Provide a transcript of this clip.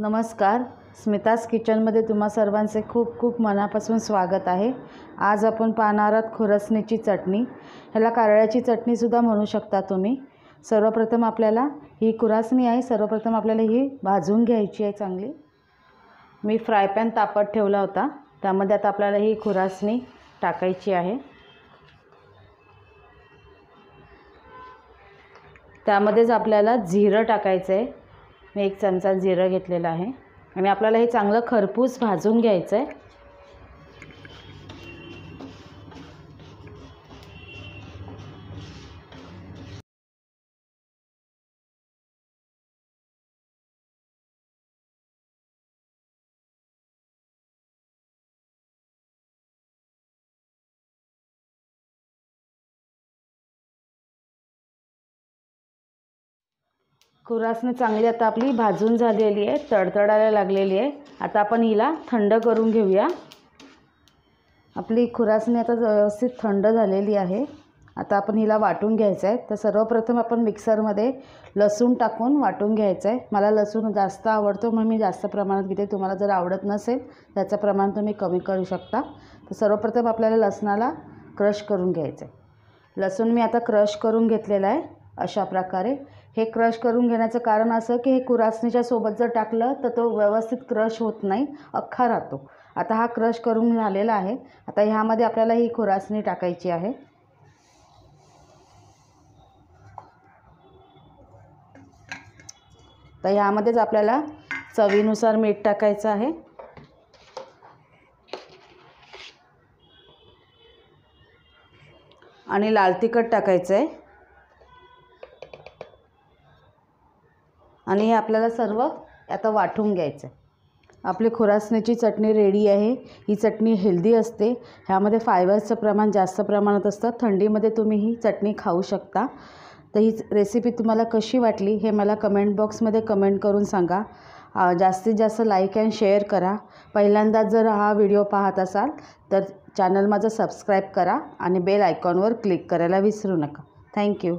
नमस्कार, स्मिताज किचनमध्ये तुम्हा सर्वांचे खूप खूप मनापासून स्वागत आहे। आज आपण पाहणार आहोत खुरसणीची चटणी। ह्याला कारळ्याची चटणीसुद्धा म्हणू शकता तुम्ही। सर्वप्रथम आपल्याला ही खुरासणी आहे, सर्वप्रथम आपल्याला ही भाजून घ्यायची आहे चांगली। मी फ्राय पॅन तापत ठेवला होता, त्यामध्ये आता आपल्याला ही खुरासणी टाकायची आहे। त्यामध्येच आपल्याला जिरं टाकायचं आहे। मी 1 चमचा जिरं घेतलेलं आहे आणि आपल्याला हे चांगलं खरपूस भाजून घ्यायचं आहे। खुरासणी चांगली आता आपली भाजून झालेली आहे, तडतडायला लागलेली आहे। आता आपण हिला थंड करून घेऊया। आपली खुरासणी आता व्यवस्थित थंड झालेली आहे। आता आपण हिला वाटून घ्यायचं आहे। तर सर्वप्रथम आपण मिक्सरमध्ये लसूण टाकून वाटून घ्यायचं आहे। मला लसूण जास्त आवडतो म्हणून मी जास्त प्रमाणात घेते। तुम्हाला जर आवडत नसेल त्याचं प्रमाण तुम्ही कमी करू शकता। तर सर्वप्रथम आपल्याला लसणाला क्रश करून घ्यायचं आहे। लसूण मी आता क्रश करून घेतलेला आहे अशा प्रकारे। हे क्रश करून घेण्याचं कारण असं की हे खुरासणीच्या सोबत जर टाकलं तर तो व्यवस्थित क्रश होत नाही, अख्खा राहतो। आता हा क्रश करून झालेला आहे। आता ह्यामध्ये आपल्याला ही खुरासणी टाकायची आहे। तर ह्यामध्येच आपल्याला चवीनुसार मीठ टाकायचं आहे आणि लाल तिखट टाकायचं आहे आणि हे आपल्याला सर्व आता वाटून घ्यायचं आहे। आपली खुरासणीची चटणी रेडी आहे। ही चटणी हेल्दी असते, ह्यामध्ये फायबरचं प्रमाण जास्त प्रमाणात असतं। थंडीमध्ये तुम्ही ही चटणी खाऊ शकता। तर ही रेसिपी तुम्हाला कशी वाटली हे मला कमेंट बॉक्समध्ये कमेंट करून सांगा। जास्तीत जास्त लाईक अँड शेअर करा। पहिल्यांदा जर हा व्हिडिओ पाहत असाल तर चॅनल माझं सबस्क्राईब करा आणि बेल आयकॉनवर क्लिक करायला विसरू नका। थँक्यू।